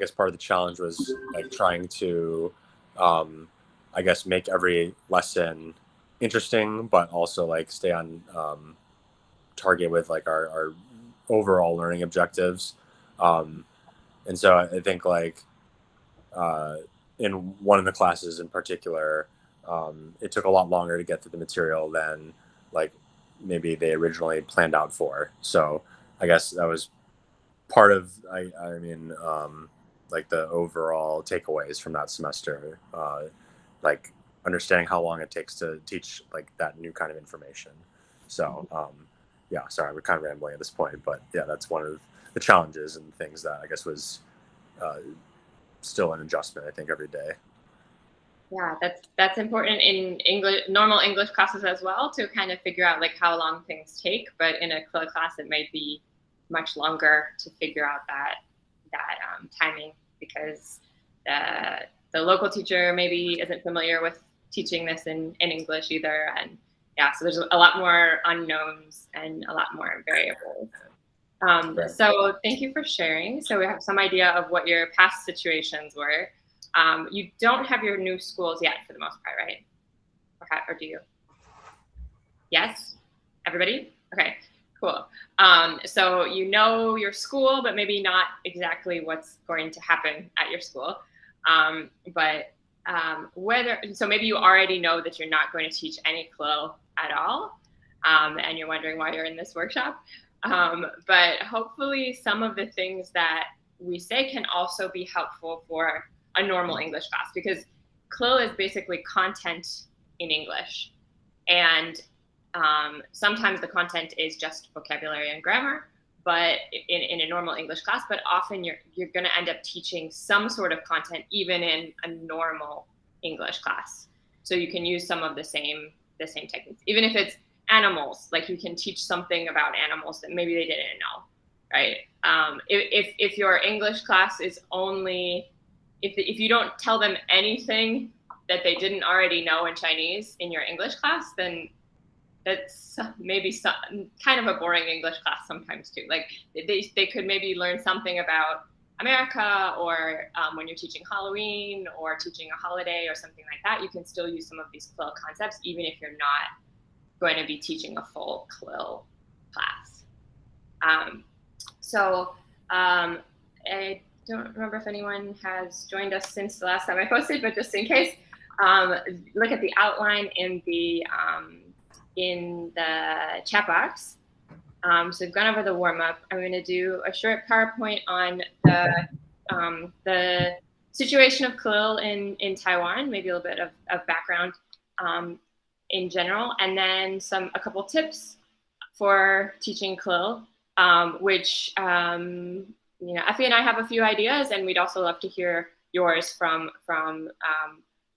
guess part of the challenge was like trying to, I guess, make every lesson interesting, but also like stay on target with like our overall learning objectives. Um, and so I think like uh, in one of the classes in particular, it took a lot longer to get through the material than like maybe they originally planned out for. So I guess that was part of I mean like the overall takeaways from that semester, like understanding how long it takes to teach like that new kind of information. So yeah, sorry, we're kind of rambling at this point, but yeah, that's one of the challenges and things that I guess was uh, still an adjustment, I think, every day. Yeah, that's important in English, normal English classes as well, to kind of figure out like how long things take. But in a CLIL class, it might be much longer to figure out that timing, because the local teacher maybe isn't familiar with teaching this in English either, and yeah, so there's a lot more unknowns and a lot more variables. Right. So thank you for sharing. So we have some idea of what your past situations were. You don't have your new schools yet for the most part, right? Or do you? Yes? Everybody? Okay, cool. So you know your school, but maybe not exactly what's going to happen at your school. So maybe you already know that you're not going to teach any CLIL at all, and you're wondering why you're in this workshop. But hopefully some of the things that we say can also be helpful for a normal English class, because CLIL is basically content in English. And sometimes the content is just vocabulary and grammar, but in a normal English class, but often you're going to end up teaching some sort of content even in a normal English class. So you can use some of the same techniques, even if it's animals, like you can teach something about animals that maybe they didn't know, right? If your English class is only, if you don't tell them anything that they didn't already know in Chinese in your English class, then that's maybe kind of a boring English class sometimes too. Like they could maybe learn something about America, or when you're teaching Halloween or teaching a holiday or something like that, you can still use some of these CLIL concepts, even if you're not going to be teaching a full CLIL class. I don't remember if anyone has joined us since the last time I posted, but just in case, look at the outline in the chat box. So we've gone over the warm-up. I'm going to do a short PowerPoint on the situation of CLIL in Taiwan, maybe a little bit of background in general, and then a couple tips for teaching CLIL, which Effie and I have a few ideas, and we'd also love to hear yours from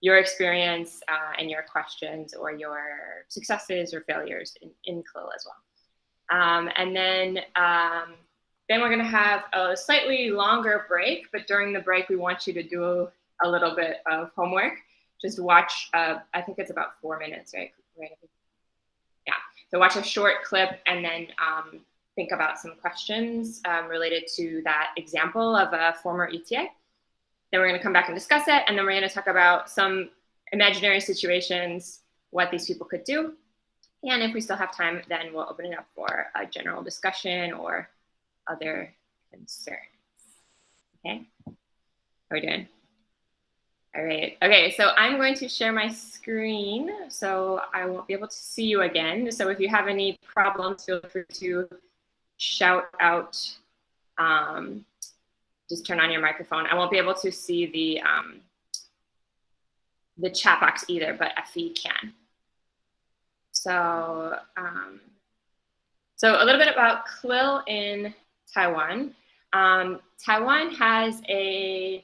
your experience and your questions, or your successes or failures in CLIL as well. And then we're going to have a slightly longer break, but during the break, we want you to do a little bit of homework. Just watch, I think it's about 4 minutes, right? Yeah, so watch a short clip and then think about some questions related to that example of a former ETA. Then we're going to come back and discuss it, and then we're going to talk about some imaginary situations, what these people could do. And if we still have time, then we'll open it up for a general discussion or other concerns. Okay, how are we doing? All right, okay, so I'm going to share my screen, so I won't be able to see you again. So if you have any problems, feel free to shout out, just turn on your microphone. I won't be able to see the chat box either, but Effie can. So, so a little bit about CLIL in Taiwan. Taiwan has a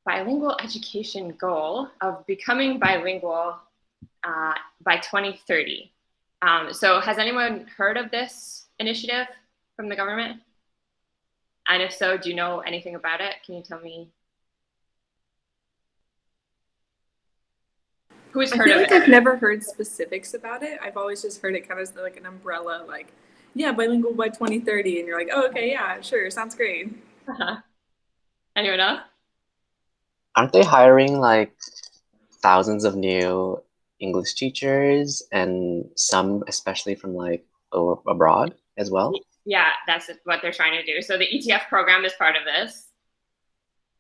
bilingual education goal of becoming bilingual by 2030. So has anyone heard of this initiative from the government? And if so, do you know anything about it? Can you tell me? Who's heard of it? I've never heard specifics about it. I've always just heard it kind of like an umbrella, like, yeah, bilingual by 2030. And you're like, oh, okay, yeah, sure, sounds great. Anyone else? aren't they hiring like thousands of new English teachers and some especially from like abroad as well? Yeah, that's what they're trying to do. So the ETF program is part of this.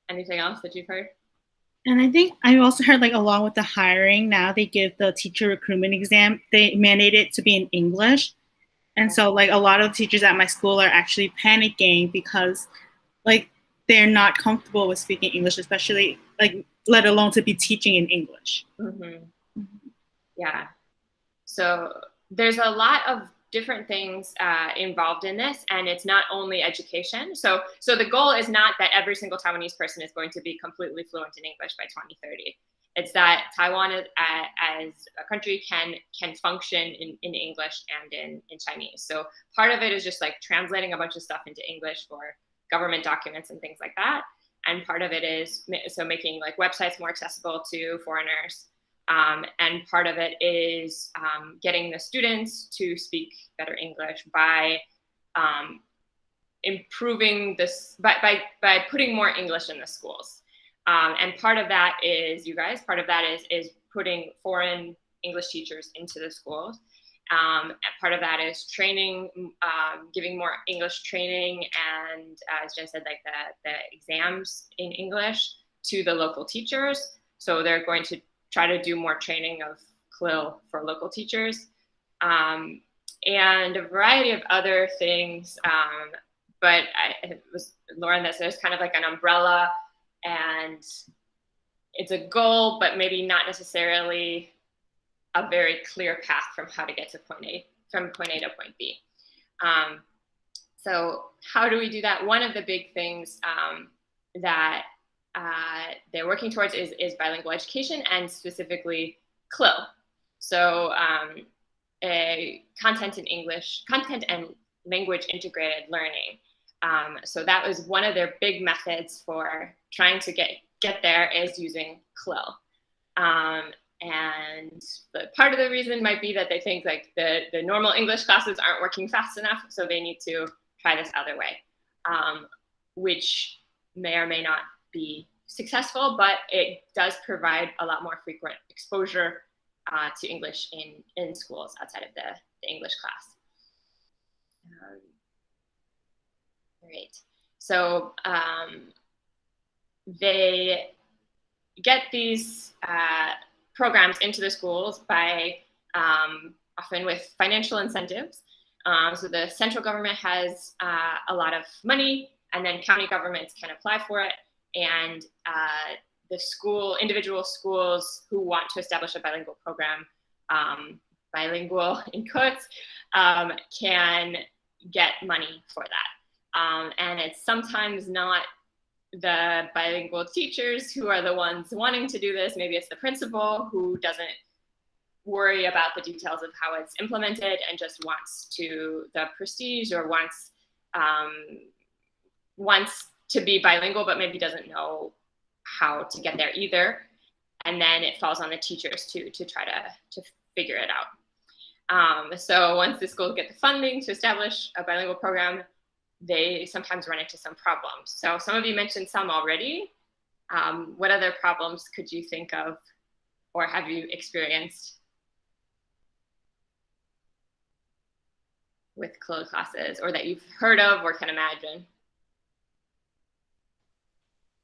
Anything else that you've heard? And I think I also heard like along with the hiring, now they give the teacher recruitment exam. They mandate it to be in English. And so like a lot of teachers at my school are actually panicking because like they're not comfortable with speaking English, especially like let alone to be teaching in English. Mm-hmm. Yeah. So there's a lot of different things involved in this, and it's not only education. So the goal is not that every single Taiwanese person is going to be completely fluent in English by 2030. It's that Taiwan as a country can function in English and in Chinese. So part of it is just like translating a bunch of stuff into English for government documents and things like that. And part of it is so making like websites more accessible to foreigners. And part of it is getting the students to speak better English by improving this, by putting more English in the schools. And part of that is, you guys, part of that is putting foreign English teachers into the schools. And part of that is training, giving more English training, and as Jen said, like the exams in English to the local teachers. So they're going to try to do more training of CLIL for local teachers, and a variety of other things. But it was Lauren that says kind of like an umbrella, and it's a goal, but maybe not necessarily a very clear path from how to get to point A to point B. So how do we do that? One of the big things that they're working towards is bilingual education, and specifically CLIL. So content and language integrated learning. So that was one of their big methods for trying to get there, is using CLIL. And part of the reason might be that they think like the normal English classes aren't working fast enough, so they need to try this other way, which may or may not be successful, but it does provide a lot more frequent exposure to English in schools outside of the English class. Great. So they get these programs into the schools by often with financial incentives. So the central government has a lot of money, and then county governments can apply for it. And the individual schools who want to establish a bilingual program, bilingual in quotes, can get money for that. And it's sometimes not the bilingual teachers who are the ones wanting to do this. Maybe it's the principal who doesn't worry about the details of how it's implemented and just wants the prestige, or wants to be bilingual, but maybe doesn't know how to get there either. And then it falls on the teachers to try to figure it out. So once the schools get the funding to establish a bilingual program, they sometimes run into some problems. So some of you mentioned some already. What other problems could you think of, or have you experienced with CLIL classes, or that you've heard of or can imagine?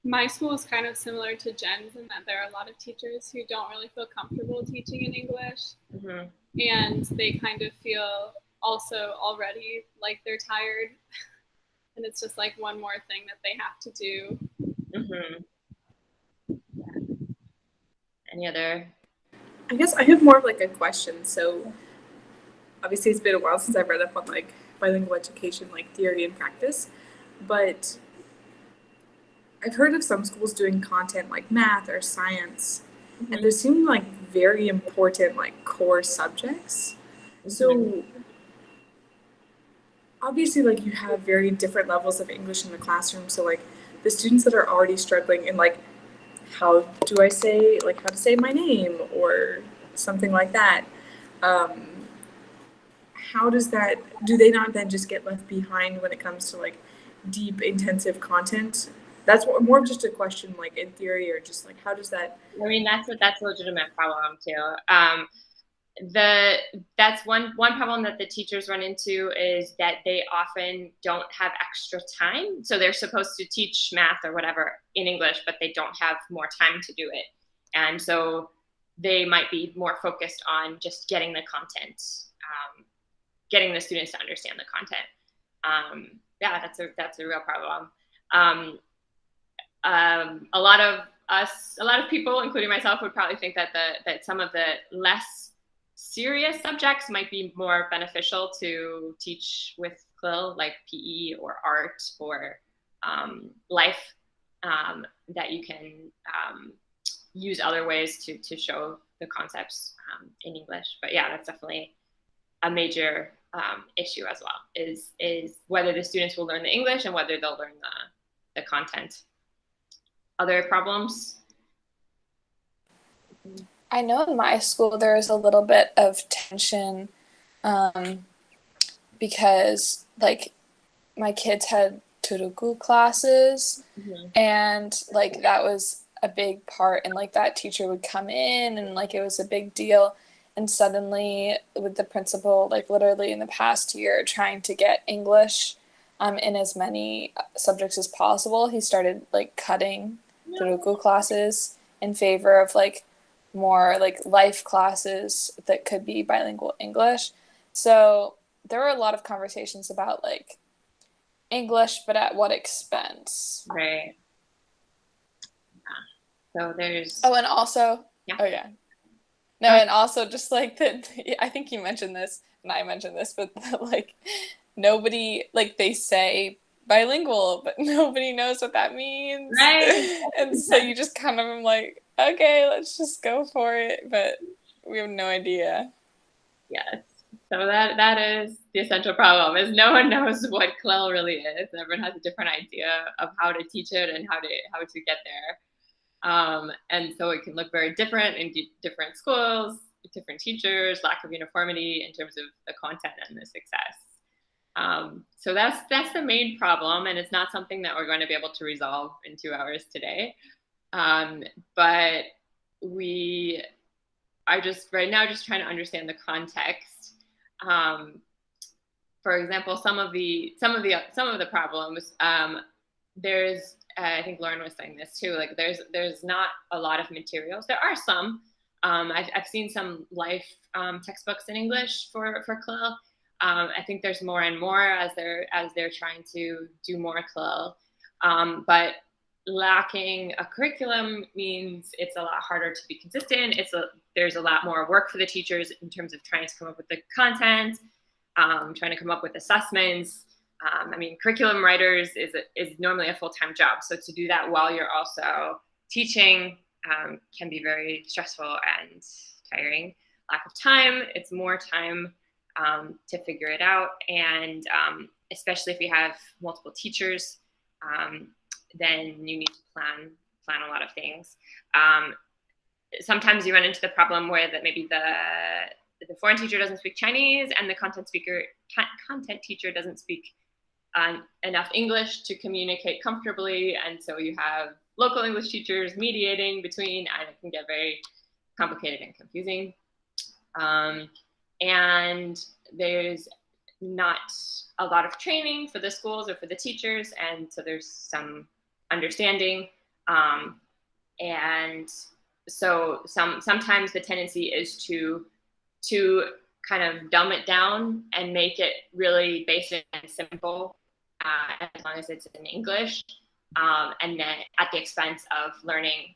My school is kind of similar to Jen's in that there are a lot of teachers who don't really feel comfortable teaching in English. Mm-hmm. And they kind of feel also already like they're tired. And it's just like one more thing that they have to do. Mm-hmm. Yeah. Any other? I guess I have more of like a question. So obviously it's been a while since I've read up on like bilingual education, like theory and practice, but I've heard of some schools doing content like math or science, mm-hmm. and there seem like very important like core subjects. Mm-hmm. So obviously like you have very different levels of English in the classroom. So like the students that are already struggling in like how to say my name or something like that, how does that, do they not then just get left behind when it comes to like deep intensive content That's more of just a question, like in theory, or just like how does that? I mean, that's a legitimate problem too. That's one problem that the teachers run into is that they often don't have extra time. So they're supposed to teach math or whatever in English, but they don't have more time to do it. And so they might be more focused on just getting the content, getting the students to understand the content. Yeah, that's a real problem. A lot of people, including myself, would probably think that that some of the less serious subjects might be more beneficial to teach with CLIL, like PE or art or life, that you can use other ways to show the concepts in English. But yeah, that's definitely a major issue as well, is whether the students will learn the English and whether they'll learn the content. Other problems? I know in my school there is a little bit of tension because like my kids had turuku classes, and like that was a big part, and like that teacher would come in and like it was a big deal, and suddenly with the principal like literally in the past year trying to get English in as many subjects as possible, he started like cutting turuku classes in favor of like more like life classes that could be bilingual English. So there were a lot of conversations about like English, but at what expense? Right. Yeah. So there's. Oh, and also. Yeah. Oh yeah. No, and also just like that. I think you mentioned this, and I mentioned this, but like nobody like they say bilingual, but nobody knows what that means. Right. And so you just kind of am like, okay, let's just go for it, but we have no idea. Yes. So that is the essential problem, is no one knows what CLIL really is. Everyone has a different idea of how to teach it and how to get there. And so it can look very different in different schools, different teachers, lack of uniformity in terms of the content and the success. So that's the main problem, and it's not something that we're going to be able to resolve in 2 hours today. But we are just right now just trying to understand the context. For example, some of the problems, there's I think Lauren was saying this too. Like there's not a lot of materials. There are some. I've seen some life textbooks in English for CLIL. I think there's more and more as they're trying to do more CLIL. But lacking a curriculum means it's a lot harder to be consistent. There's a lot more work for the teachers in terms of trying to come up with the content, trying to come up with assessments. I mean, curriculum writers is normally a full-time job. So to do that while you're also teaching can be very stressful and tiring. Lack of time, it's more time to figure it out. And especially if you have multiple teachers, then you need to plan a lot of things. Sometimes you run into the problem where that maybe the foreign teacher doesn't speak Chinese and the content teacher doesn't speak enough English to communicate comfortably, and so you have local English teachers mediating between, and it can get very complicated and confusing. And there's not a lot of training for the schools or for the teachers, and so there's some understanding. And so sometimes the tendency is to kind of dumb it down and make it really basic and simple, as long as it's in English, and then at the expense of learning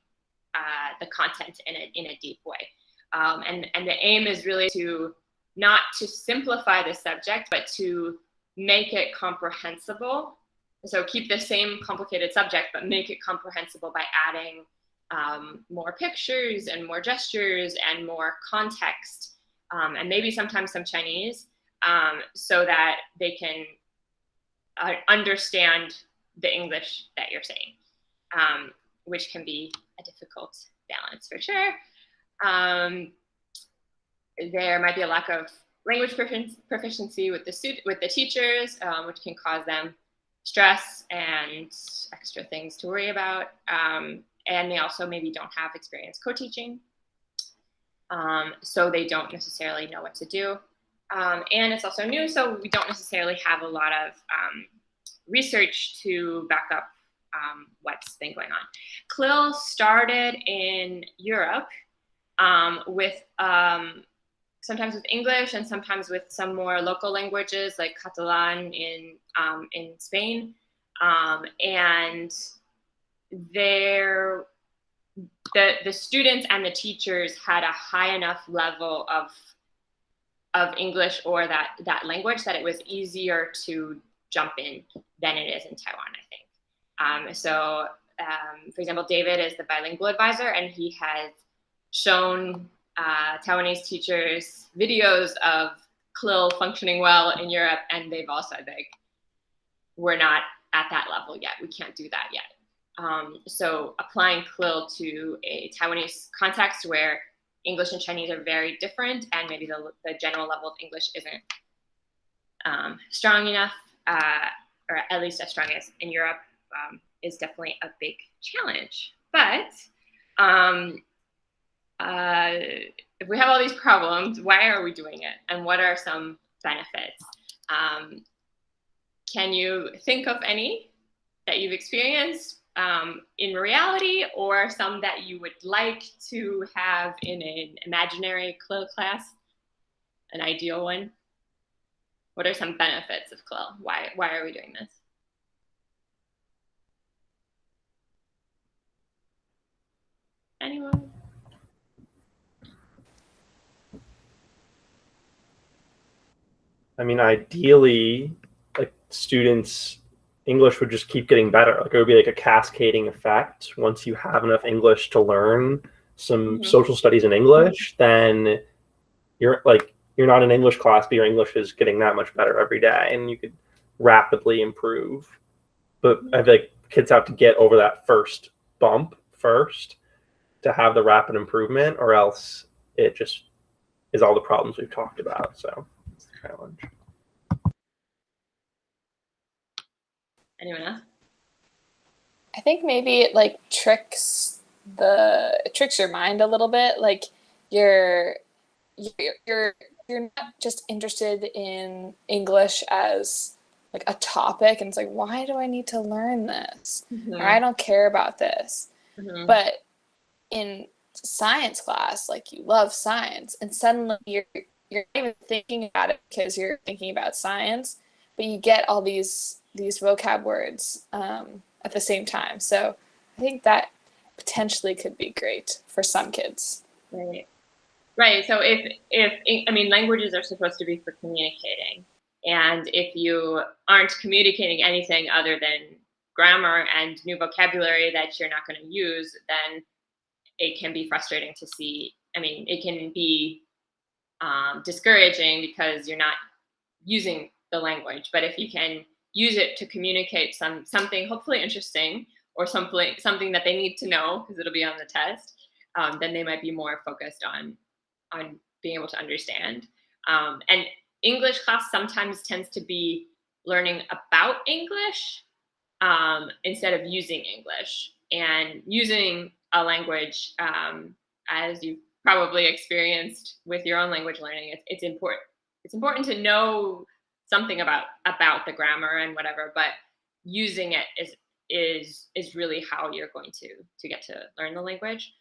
the content in a deep way. And the aim is really to not to simplify the subject, but to make it comprehensible. So keep the same complicated subject, but make it comprehensible by adding more pictures and more gestures and more context, and maybe sometimes some Chinese, so that they can understand the English that you're saying, which can be a difficult balance for sure. There might be a lack of language proficiency with the teachers, which can cause them stress and extra things to worry about. And they also maybe don't have experience co-teaching. So they don't necessarily know what to do. And it's also new, so we don't necessarily have a lot of research to back up what's been going on. CLIL started in Europe with sometimes with English and sometimes with some more local languages like Catalan in Spain. And the students and the teachers had a high enough level of English or that language that it was easier to jump in than it is in Taiwan, I think. For example, David is the bilingual advisor, and he has shown Taiwanese teachers videos of CLIL functioning well in Europe, and they've all said, like, we're not at that level yet. We can't do that yet. So applying CLIL to a Taiwanese context where English and Chinese are very different, and maybe the general level of English isn't strong enough, or at least as strong as in Europe, is definitely a big challenge. But if we have all these problems, why are we doing it? And what are some benefits? Can you think of any that you've experienced in reality, or some that you would like to have in an imaginary CLIL class, an ideal one? What are some benefits of CLIL? Why are we doing this? Anyone? I mean, ideally, like, students' English would just keep getting better. Like, it would be like a cascading effect. Once you have enough English to learn some social studies in English, then you're not in English class, but your English is getting that much better every day, and you could rapidly improve. But I feel like kids have to get over that first bump first to have the rapid improvement, or else it just is all the problems we've talked about. So it's the challenge. Anyone else? I think maybe it like tricks your mind a little bit. Like you're not just interested in English as like a topic, and it's like, why do I need to learn this? Or I don't care about this. But in science class, like, you love science, and suddenly you're not even thinking about it because you're thinking about science, but you get all these vocab words at the same time. So I think that potentially could be great for some kids. Right. So I mean, languages are supposed to be for communicating, and if you aren't communicating anything other than grammar and new vocabulary that you're not going to use, then it can be frustrating to see. I mean, it can be discouraging because you're not using the language. But if you can use it to communicate something hopefully interesting, or something that they need to know because it'll be on the test, then they might be more focused on being able to understand. And English class sometimes tends to be learning about English instead of using English. And using a language, as you've probably experienced with your own language learning, it's important. It's important to know something about the grammar and whatever, but using it is really how you're going to get to learn the language.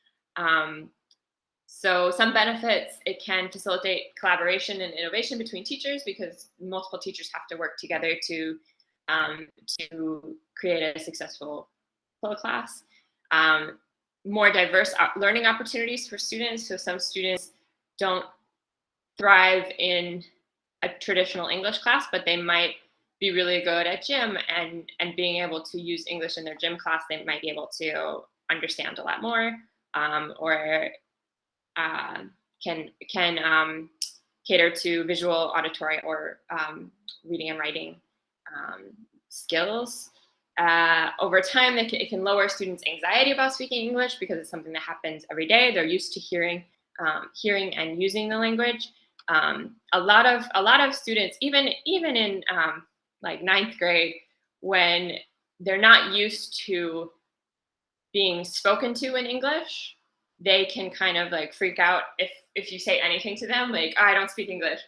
So some benefits: it can facilitate collaboration and innovation between teachers, because multiple teachers have to work together to create a successful class. More diverse learning opportunities for students. So some students don't thrive in a traditional English class, but they might be really good at gym, and being able to use English in their gym class, they might be able to understand a lot more, or can cater to visual, auditory, or reading and writing skills. Over time, it can lower students' anxiety about speaking English, because it's something that happens every day. They're used to hearing and using the language. A lot of students, even in like 9th grade, when they're not used to being spoken to in English, they can kind of like freak out if you say anything to them, like, oh, I don't speak English,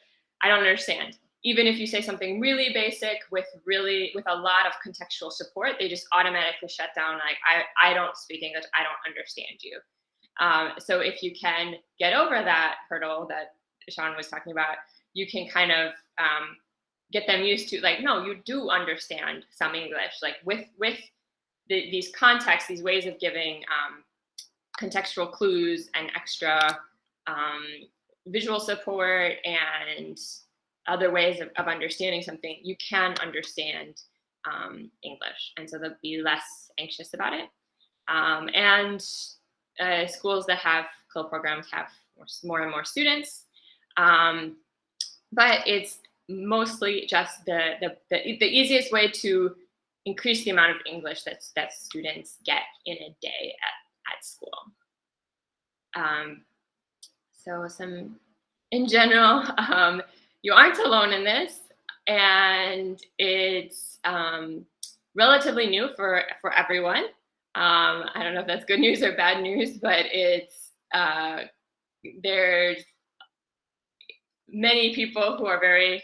I don't understand. Even if you say something really basic with a lot of contextual support, they just automatically shut down, like, I don't speak English, I don't understand you. So if you can get over that hurdle that Sean was talking about, you can kind of get them used to, like, no, you do understand some English, like with these contexts, these ways of giving contextual clues and extra visual support and other ways of understanding something, you can understand English. And so they'll be less anxious about it. And schools that have CLIL programs have more and more students. But it's mostly just the easiest way to increase the amount of English that students get in a day at school. So in general, you aren't alone in this, and it's relatively new for everyone. I don't know if that's good news or bad news, but it's there's many people who are very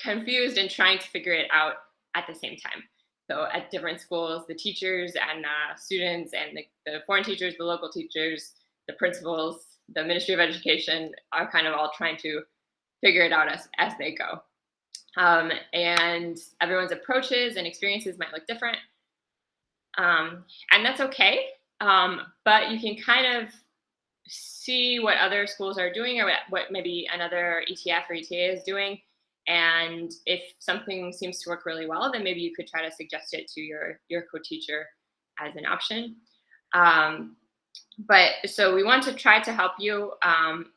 confused and trying to figure it out at the same time. So at different schools, the teachers and students and the foreign teachers, the local teachers, the principals, the Ministry of Education are kind of all trying to figure it out as they go. And everyone's approaches and experiences might look different. And that's okay. But you can kind of see what other schools are doing, or what maybe another ETF or ETA is doing. And if something seems to work really well, then maybe you could try to suggest it to your co-teacher as an option. But so we want to try to help you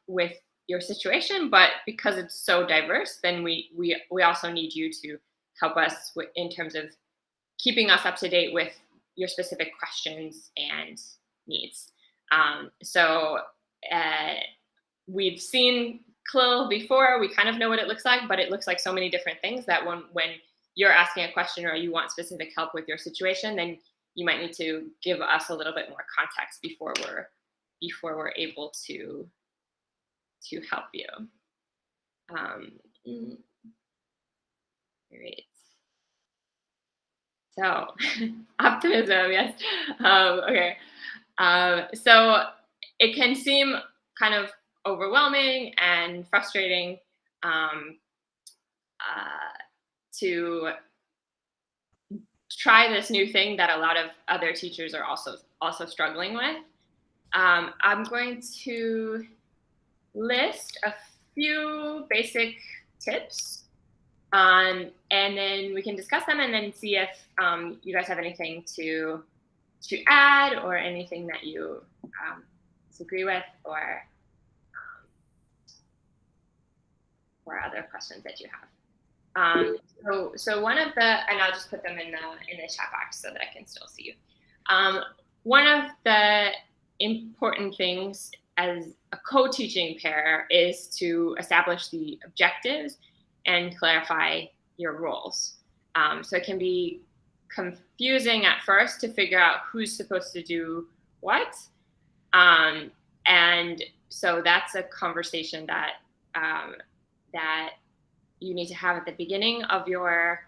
with your situation, but because it's so diverse, then we also need you to help us in terms of keeping us up to date with your specific questions and needs. So we've seen CLIL before, we kind of know what it looks like, but it looks like so many different things that when you're asking a question or you want specific help with your situation, then you might need to give us a little bit more context before we're able to help you. Great. So optimism, yes. Okay. So it can seem kind of overwhelming and frustrating to try this new thing that a lot of other teachers are also struggling with. I'm going to list a few basic tips, and then we can discuss them and then see if you guys have anything to add or anything that you disagree with, or other questions that you have. So one of the, and I'll just put them in the chat box so that I can still see you. One of the important things as a co-teaching pair is to establish the objectives and clarify your roles. So it can be confusing at first to figure out who's supposed to do what. And so that's a conversation that you need to have at the beginning of your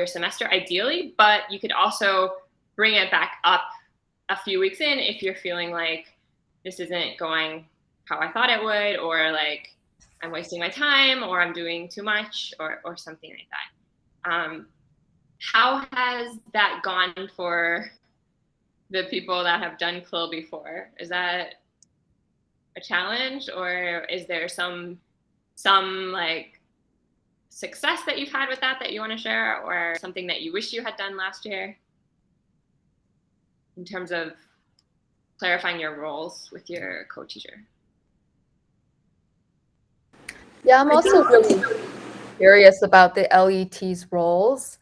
semester, ideally, but you could also bring it back up a few weeks in if you're feeling like this isn't going how I thought it would, or like I'm wasting my time, or I'm doing too much, or something like that. How has that gone for the people that have done CLIL before? Is that a challenge, or is there some like success that you've had with that you want to share, or something that you wish you had done last year in terms of clarifying your roles with your co-teacher? Yeah, I'm also really curious about the LET's roles.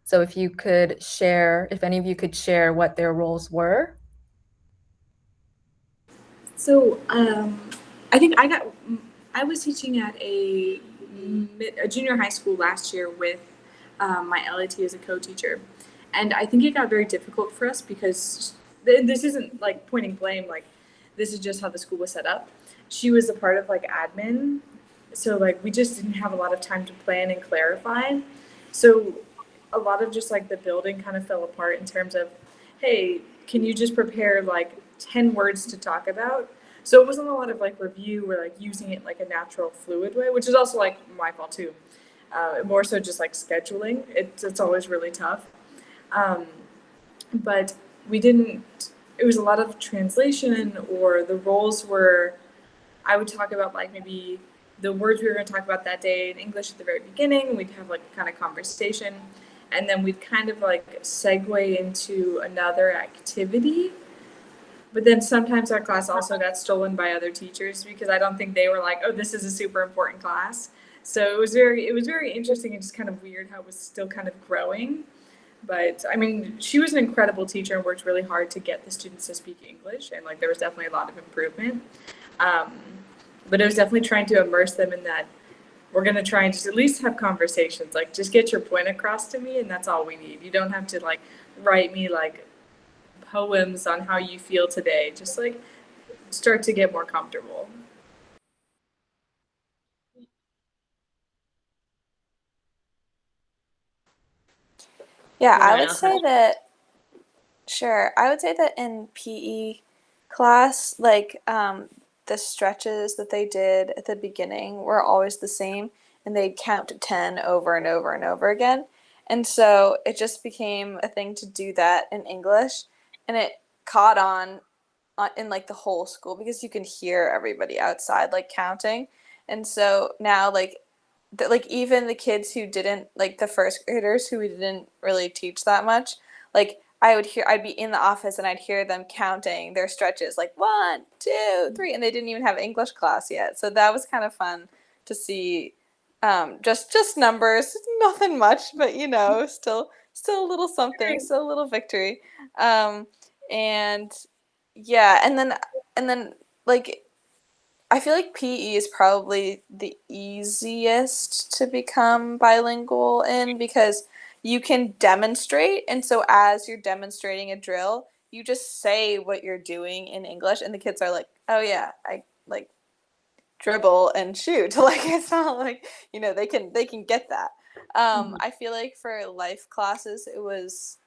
So if you could share, if any of you could share what their roles were. So I think I was teaching at a junior high school last year with my LAT as a co-teacher. And I think it got very difficult for us because this isn't like pointing blame, like this is just how the school was set up. She was a part of like admin, so like we just didn't have a lot of time to plan and clarify. So a lot of just like the building kind of fell apart in terms of, hey, can you just prepare like 10 words to talk about? So it wasn't a lot of like review or like using it like a natural fluid way, which is also like my fault too. More so just like scheduling. It's always really tough. Um, but we didn't, it was a lot of translation, or the roles were, I would talk about like maybe the words we were going to talk about that day in English at the very beginning. We'd have like kind of conversation, and then we'd kind of like segue into another activity. But then sometimes our class also got stolen by other teachers because I don't think they were like, oh, this is a super important class. So it was very interesting and just kind of weird how it was still kind of growing. But I mean, she was an incredible teacher and worked really hard to get the students to speak English, and like there was definitely a lot of improvement. Um, but it was definitely trying to immerse them in that we're going to try and just at least have conversations, like just get your point across to me, and that's all we need. You don't have to like write me like poems on how you feel today. Just like start to get more comfortable. Yeah, Yeah, I and would also- say that, sure, I would say that in PE class, like the stretches that they did at the beginning were always the same, and they'd count to 10 over and over and over again. And so it just became a thing to do that in English, and it caught on in like the whole school because you can hear everybody outside like counting. And so now like even the kids who didn't, like the first graders who we didn't really teach that much, like I'd be in the office and I'd hear them counting their stretches like 1, 2, 3, and they didn't even have English class yet. So that was kind of fun to see. Just numbers, nothing much, but you know, still a little something, still a little victory. And yeah, and then like I feel like PE is probably the easiest to become bilingual in because you can demonstrate. And so, as you're demonstrating a drill, you just say what you're doing in English, and the kids are like, oh, yeah, I like dribble and shoot. Like, it's not like, you know, they can get that. I feel like for life classes, it was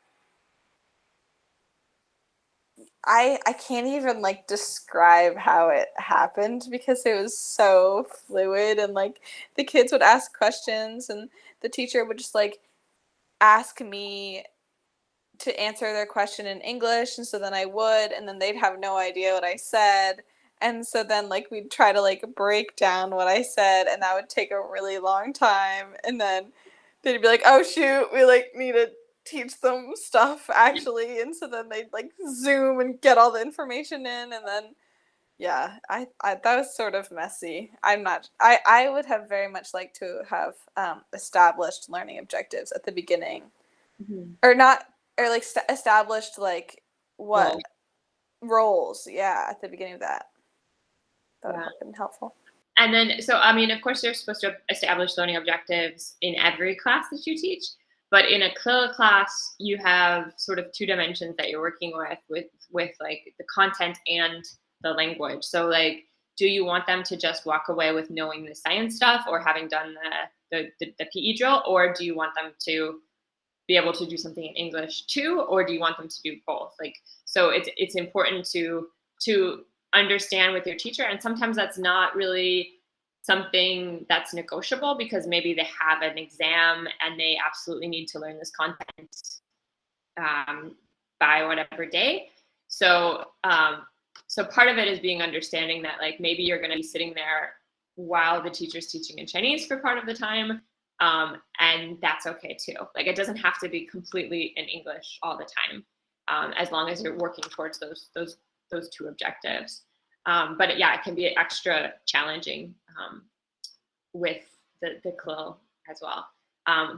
I can't even like describe how it happened because it was so fluid, and like the kids would ask questions and the teacher would just like ask me to answer their question in English, and so then I would, and then they'd have no idea what I said. And so then like we'd try to like break down what I said, and that would take a really long time, and then they'd be like, "Oh shoot, we like need to teach them stuff actually." And so then they'd like zoom and get all the information in, and then yeah, I that was sort of messy. I would have very much liked to have established learning objectives at the beginning, or not, or like established like what roles, yeah, at the beginning of that would have been helpful. And then, so I mean, of course, you're supposed to establish learning objectives in every class that you teach, but in a CLIL class, you have sort of two dimensions that you're working with like the content and the language. So like, do you want them to just walk away with knowing the science stuff or having done the PE drill, or do you want them to be able to do something in English too, or do you want them to do both? Like, so it's important to understand with your teacher, and sometimes that's not really something that's negotiable because maybe they have an exam and they absolutely need to learn this content by whatever day. So so part of it is being understanding that like maybe you're going to be sitting there while the teacher's teaching in Chinese for part of the time. And that's okay too. Like it doesn't have to be completely in English all the time, as long as you're working towards those two objectives. But yeah, it can be extra challenging with the CLIL as well.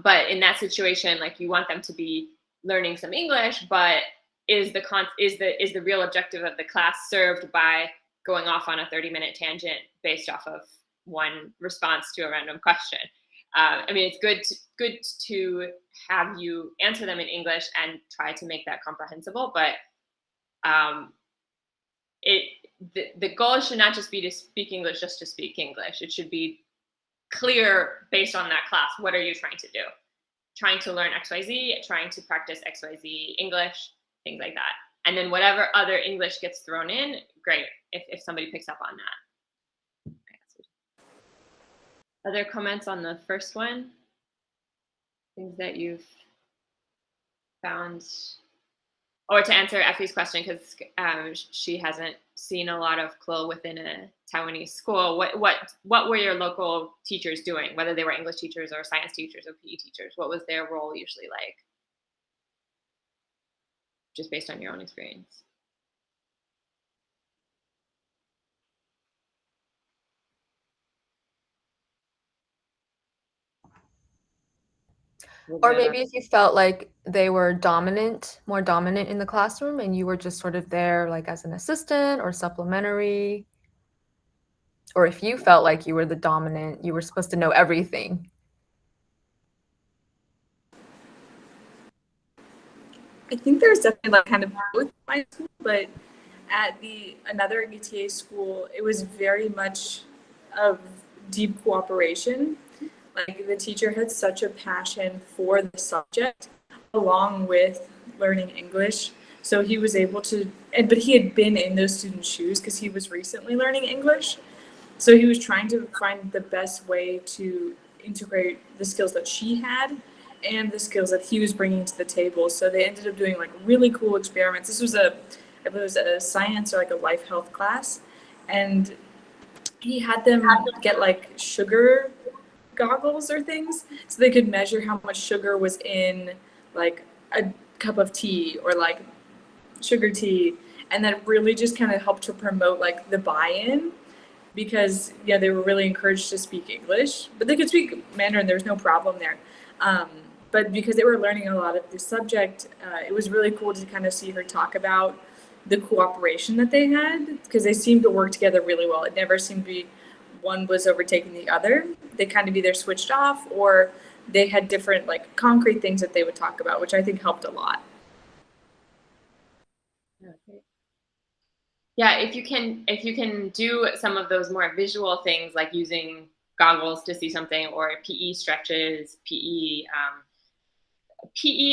But in that situation, like you want them to be learning some English, but is the real objective of the class served by going off on a 30-minute tangent based off of one response to a random question? I mean, it's good to have you answer them in English and try to make that comprehensible, but the goal should not just be to speak English just to speak English. It should be clear based on that class. What are you trying to do? Trying to learn XYZ, trying to practice XYZ English, things like that. And then whatever other English gets thrown in, great, if somebody picks up on that. Other comments on the first one? Things that you've found? Or to answer Effie's question, because she hasn't seen a lot of CLIL within a Taiwanese school, what were your local teachers doing, whether they were English teachers or science teachers or PE teachers? What was their role usually like? Just based on your own experience. Or maybe if you felt like they were more dominant in the classroom, and you were just sort of there like as an assistant or supplementary. Or if you felt like you were the dominant, you were supposed to know everything. I think there's definitely like kind of both in my school, but at another ETA school, it was very much of deep cooperation. Like the teacher had such a passion for the subject along with learning English. So he was able to, but he had been in those students' shoes because he was recently learning English. So he was trying to find the best way to integrate the skills that she had and the skills that he was bringing to the table. So they ended up doing like really cool experiments. This was I believe it was a science or like a life health class. And he had them get like sugar goggles or things so they could measure how much sugar was in like a cup of tea or like sugar tea. And that really just kind of helped to promote like the buy-in, because they were really encouraged to speak English, but they could speak Mandarin. There was no problem there. But because they were learning a lot of the subject, it was really cool to kind of see her talk about the cooperation that they had, because they seemed to work together really well. It never seemed to be one was overtaking the other. They kind of either switched off or they had different like concrete things that they would talk about, which I think helped a lot. Okay. Yeah, if you can do some of those more visual things like using goggles to see something, or PE stretches, PE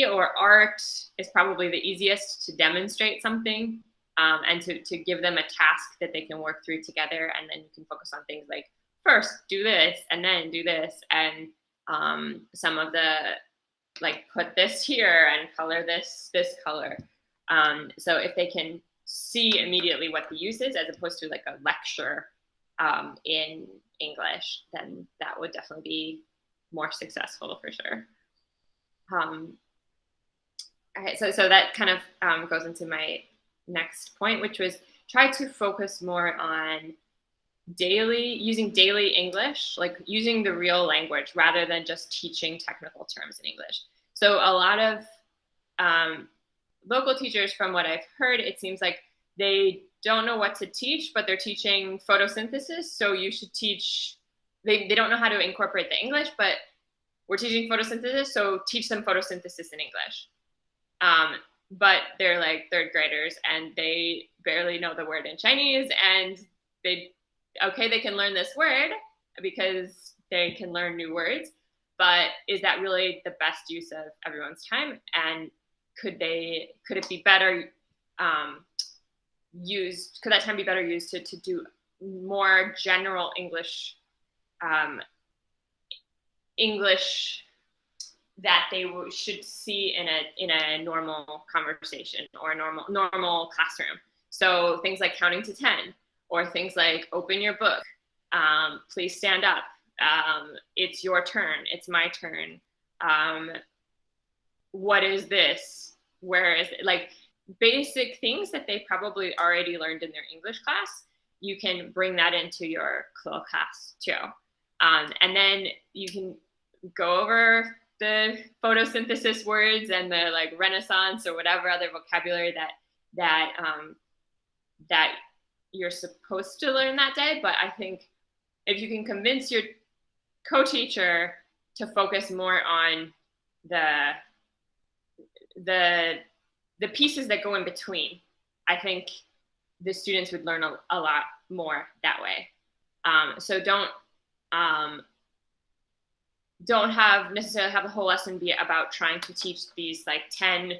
or art is probably the easiest to demonstrate something, and to give them a task that they can work through together, and then you can focus on things like first do this and then do this, and some of the like put this here and color this color. So if they can see immediately what the use is, as opposed to like a lecture in English, then that would definitely be more successful for sure. Okay, so that kind of goes into my next point, which was try to focus more on using daily English, like using the real language rather than just teaching technical terms in English. So a lot of local teachers, from what I've heard, it seems like they don't know what to teach, but they're teaching photosynthesis. So you should teach, they don't know how to incorporate the English, but we're teaching photosynthesis, so teach them photosynthesis in English. But they're like third graders and they barely know the word in Chinese, and they can learn this word because they can learn new words, but is that really the best use of everyone's time? And could it be better used? Could that time be better used to do more general English that they should see in a normal conversation or a normal classroom? So things like counting to 10, or things like open your book, please stand up, it's your turn, it's my turn, what is this, where is it? Like basic things that they probably already learned in their English class, you can bring that into your CLIL class too. And then you can go over the photosynthesis words and the like Renaissance or whatever other vocabulary that you're supposed to learn that day. But I think if you can convince your co-teacher to focus more on the pieces that go in between. I think the students would learn a lot more that way. So don't necessarily have the whole lesson be about trying to teach these like 10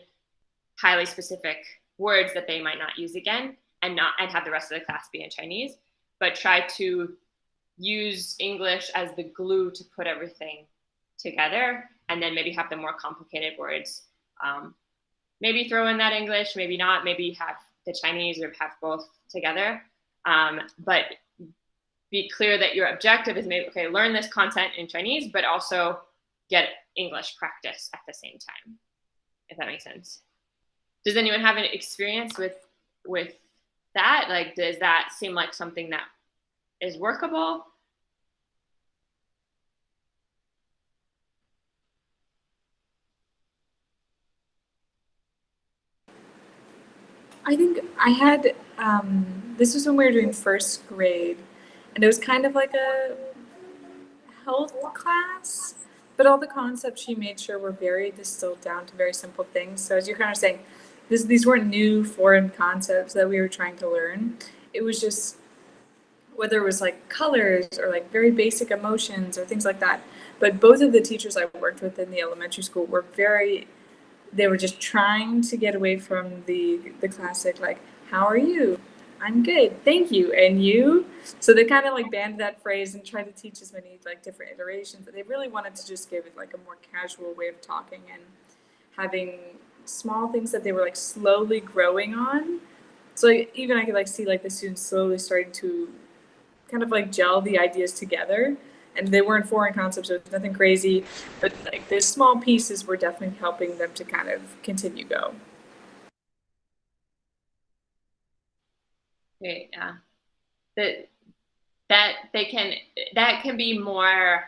highly specific words that they might not use again, and have the rest of the class be in Chinese, but try to use English as the glue to put everything together, and then maybe have the more complicated words. Maybe throw in that English, maybe not, maybe have the Chinese or have both together. But be clear that your objective is maybe, okay, learn this content in Chinese, but also get English practice at the same time, if that makes sense. Does anyone have an experience with that? Like, does that seem like something that is workable? I think I had, this was when we were doing first grade, and it was kind of like a health class, but all the concepts she made sure were very distilled down to very simple things. So as you're kind of saying, these weren't new foreign concepts that we were trying to learn. It was just, whether it was like colors or like very basic emotions or things like that. But both of the teachers I worked with in the elementary school were they were just trying to get away from the classic, like, how are you? I'm good, thank you. And you? So they kind of like banned that phrase and tried to teach as many like different iterations. But they really wanted to just give it like a more casual way of talking and having small things that they were like slowly growing on. So like, even I could like see like the students slowly starting to kind of like gel the ideas together. And they weren't foreign concepts, so it was nothing crazy, but like the small pieces were definitely helping them to kind of continue go. Okay, yeah. That can be more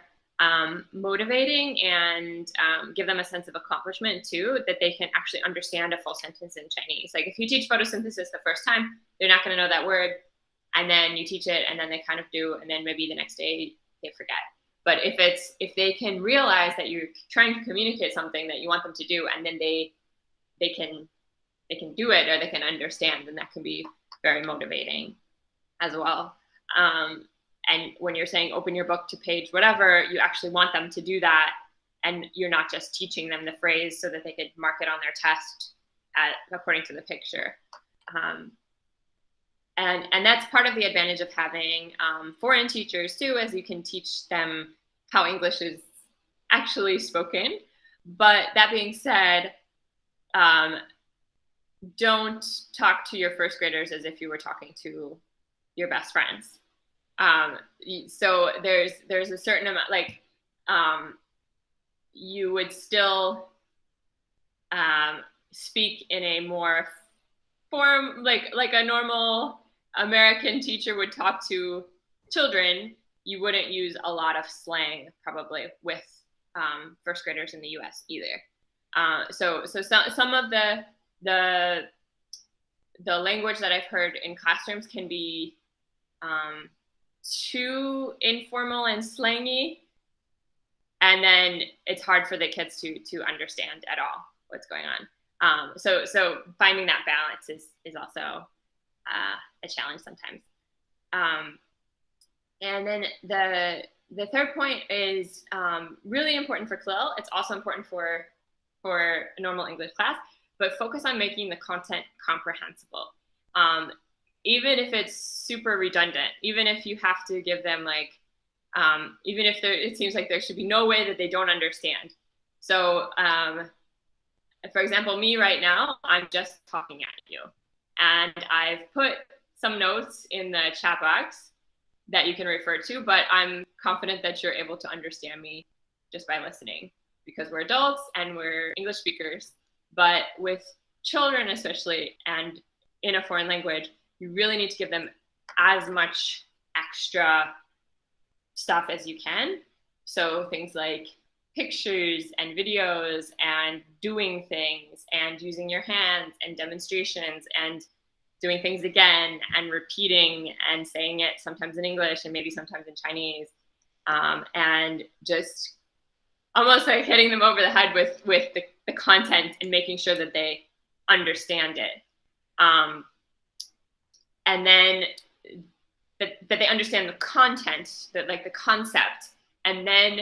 motivating and give them a sense of accomplishment too, that they can actually understand a full sentence in Chinese. Like if you teach photosynthesis the first time, they're not going to know that word, and then you teach it and then they kind of do, and then maybe the next day they forget. But if they can realize that you're trying to communicate something that you want them to do, and then they can do it, or they can understand, then that can be very motivating as well. And when you're saying open your book to page whatever, you actually want them to do that, and you're not just teaching them the phrase so that they could mark it on their test according to the picture. And that's part of the advantage of having foreign teachers too, as you can teach them how English is actually spoken. But that being said, don't talk to your first graders as if you were talking to your best friends. So there's a certain amount, like you would still speak in a more form, like a normal American teacher would talk to children. You wouldn't use a lot of slang probably with first graders in the U.S. either. So some of the language that I've heard in classrooms can be too informal and slangy, and then it's hard for the kids to understand at all what's going on. So finding that balance is also a challenge sometimes. And then the third point is really important for CLIL. It's also important for a normal English class, but focus on making the content comprehensible. Even if it's super redundant, even if you have to give them like, even if it seems like there should be no way that they don't understand. So for example, me right now, I'm just talking at you. And I've put some notes in the chat box that you can refer to, but I'm confident that you're able to understand me just by listening, because we're adults and we're English speakers. But with children especially, and in a foreign language, you really need to give them as much extra stuff as you can. So things like pictures and videos and doing things and using your hands and demonstrations and doing things again and repeating and saying it sometimes in English and maybe sometimes in Chinese, and just almost like hitting them over the head with the content and making sure that they understand it. And then that they understand the content, that like the concept, and then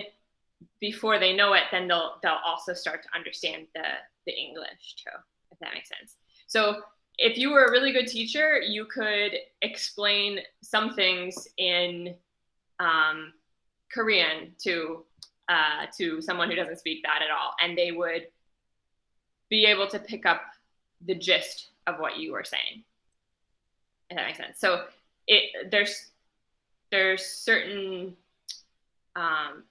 before they know it, then they'll also start to understand the English too, if that makes sense. So if you were a really good teacher, you could explain some things in Korean to someone who doesn't speak that at all, and they would be able to pick up the gist of what you were saying, if that makes sense. So there's certain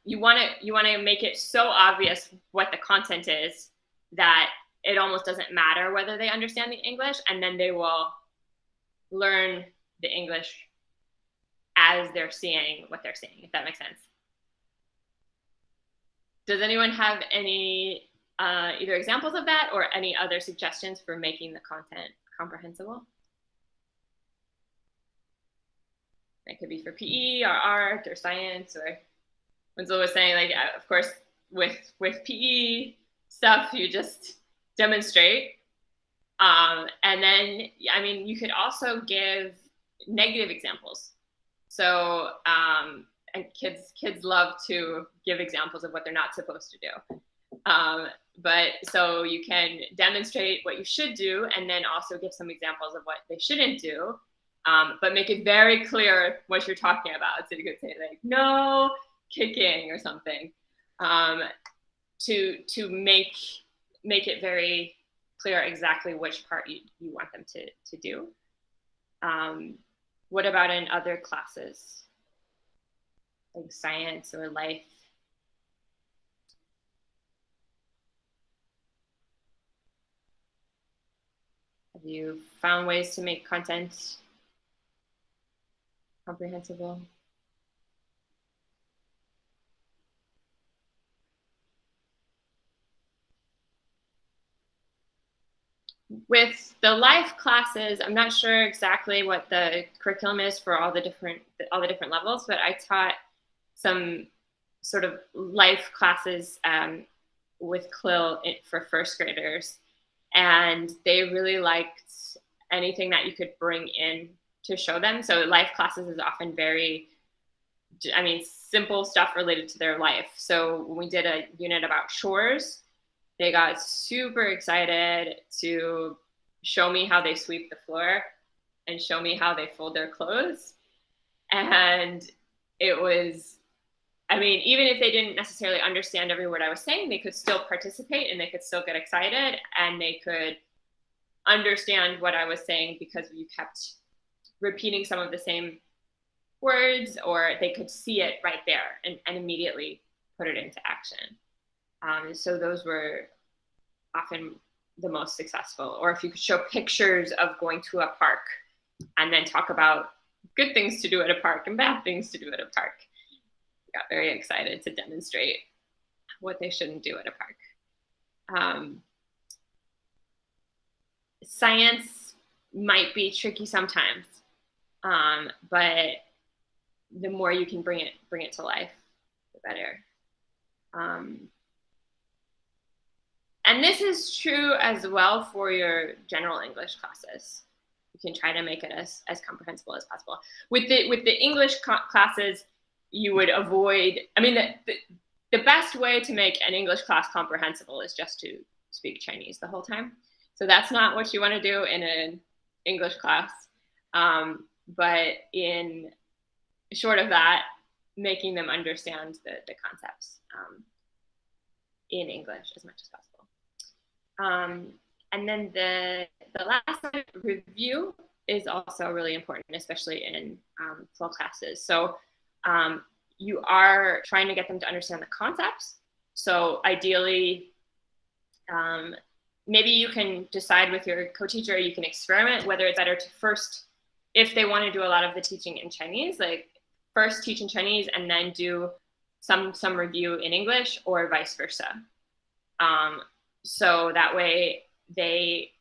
you want to make it so obvious what the content is that it almost doesn't matter whether they understand the English, and then they will learn the English as they're seeing what they're seeing, if that makes sense. Does anyone have any either examples of that or any other suggestions for making the content comprehensible? It could be for PE or art or science, or Winslow was saying, like, of course, with PE stuff, you just demonstrate. And then, I mean, you could also give negative examples. So, and kids love to give examples of what they're not supposed to do. But so you can demonstrate what you should do, and then also give some examples of what they shouldn't do. But make it very clear what you're talking about. So you could say like, no kicking or something, to make it very clear exactly which part you want them to do. What about in other classes, like science or life? Have you found ways to make content comprehensible? With the life classes, I'm not sure exactly what the curriculum is for all the different levels, but I taught some sort of life classes with CLIL for first graders, and they really liked anything that you could bring in to show them. So life classes is often very, I mean, simple stuff related to their life. So when we did a unit about chores, they got super excited to show me how they sweep the floor and show me how they fold their clothes. And it was, I mean, even if they didn't necessarily understand every word I was saying, they could still participate and they could still get excited, and they could understand what I was saying because you kept repeating some of the same words, or they could see it right there and immediately put it into action. So those were often the most successful. Or if you could show pictures of going to a park and then talk about good things to do at a park and bad things to do at a park. I got very excited to demonstrate what they shouldn't do at a park. Science might be tricky sometimes, but the more you can bring it to life, the better. And this is true as well for your general English classes. You can try to make it as comprehensible as possible. With the English classes, you would avoid, I mean, the best way to make an English class comprehensible is just to speak Chinese the whole time. So that's not what you want to do in an English class. But in short of that, making them understand the concepts in English as much as possible. And then the last one, review, is also really important, especially in flow classes. So you are trying to get them to understand the concepts. So ideally, maybe you can decide with your co-teacher, you can experiment whether it's better to first, if they want to do a lot of the teaching in Chinese, like first teach in Chinese and then do some review in English, or vice versa. So that way they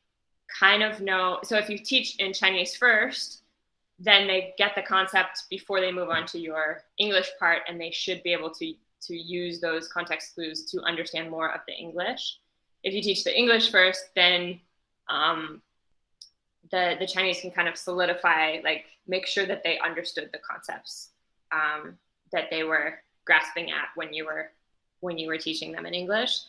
kind of know. So if you teach in Chinese first, then they get the concept before they move on to your English part, and they should be able to use those context clues to understand more of the English. If you teach the English first, then the Chinese can kind of solidify, like make sure that they understood the concepts that they were grasping at when you were teaching them in English.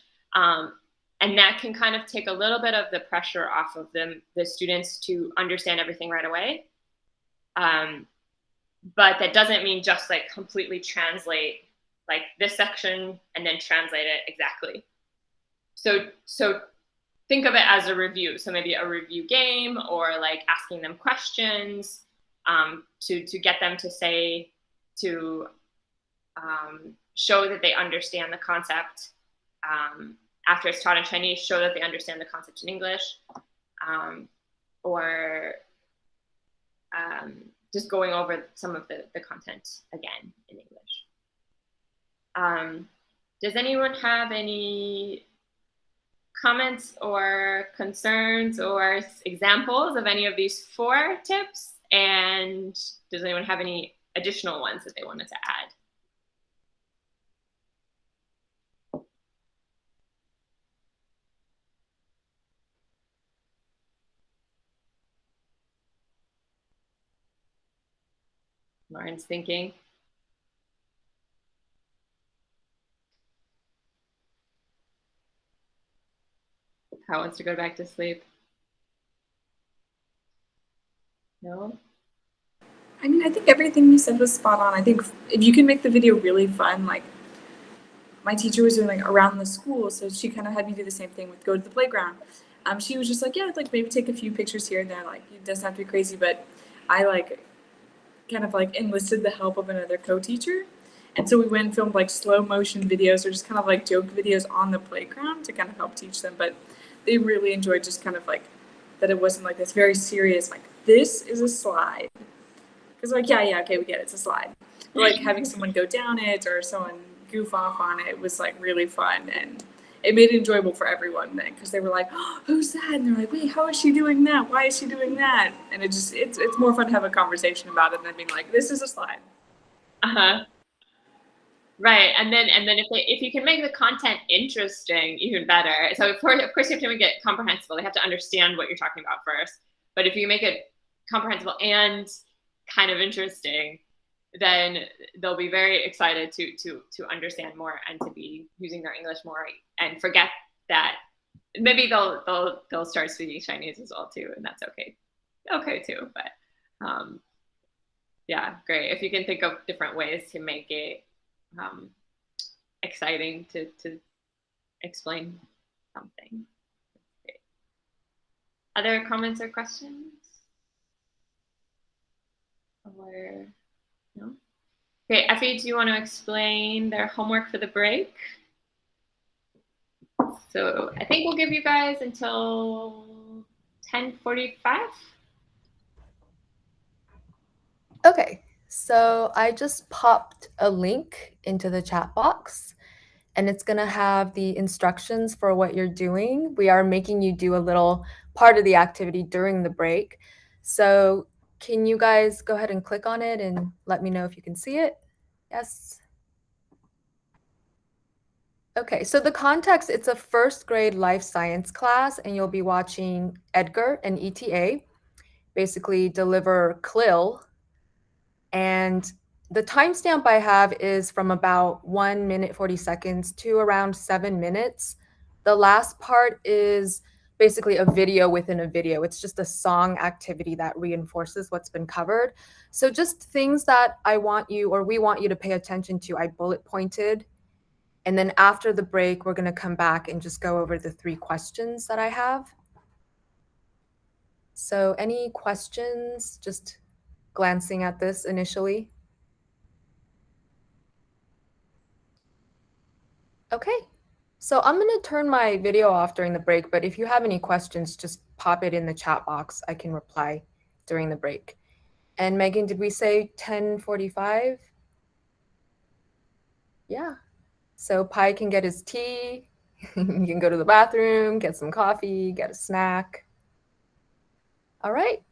And that can kind of take a little bit of the pressure off of the students to understand everything right away. But that doesn't mean just like completely translate like this section and then translate it exactly. So think of it as a review. So maybe a review game, or like asking them questions to get them to say, to show that they understand the concept. After it's taught in Chinese, show that they understand the concept in English, or just going over some of the content again in English. Does anyone have any comments or concerns or examples of any of these 4 tips? And does anyone have any additional ones that they wanted to add? Lauren's thinking. How wants to go back to sleep? No? I mean, I think everything you said was spot on. I think if you can make the video really fun, like my teacher was doing like around the school, so she kind of had me do the same thing with go to the playground. She was just like, yeah, like maybe take a few pictures here and there. Like it doesn't have to be crazy, but I like kind of like enlisted the help of another co-teacher. And so we went and filmed like slow motion videos or just kind of like joke videos on the playground to kind of help teach them. But they really enjoyed just kind of like that it wasn't like this very serious, like this is a slide. Because like, yeah, okay, we get it, it's a slide. But like having someone go down it or someone goof off on it was like really fun, and it made it enjoyable for everyone then, because they were like, oh, who's that? And they're like, wait, how is she doing that? Why is she doing that? And it just it's more fun to have a conversation about it than being like, this is a slide. Right, and then if you can make the content interesting, even better. So of course you have to make it comprehensible. They have to understand what you're talking about first. But if you make it comprehensible and kind of interesting, then they'll be very excited to understand more and to be using their English more, and forget that maybe they'll start speaking Chinese as well too, and that's okay too. But yeah, great. If you can think of different ways to make it exciting to explain something. Great. Other comments or questions? Or no? Okay, Effie, do you want to explain their homework for the break? So I think we'll give you guys until 10:45. Okay, so I just popped a link into the chat box, and it's gonna have the instructions for what you're doing. We are making you do a little part of the activity during the break. So can you guys go ahead and click on it and let me know if you can see it? Yes. Okay, so the context, it's a first grade life science class, and you'll be watching Edgar and ETA basically deliver CLIL. And the timestamp I have is from about 1 minute 40 seconds to around 7 minutes. The last part is basically a video within a video. It's just a song activity that reinforces what's been covered. So just things that I want you, or we want you to pay attention to, I bullet pointed. And then after the break, we're going to come back and just go over the 3 questions that I have. So any questions, just glancing at this initially? Okay, so I'm going to turn my video off during the break, but if you have any questions, just pop it in the chat box. I can reply during the break. And Megan, did we say 10:45? Yeah. So Pi can get his tea. You can go to the bathroom, get some coffee, get a snack. All right.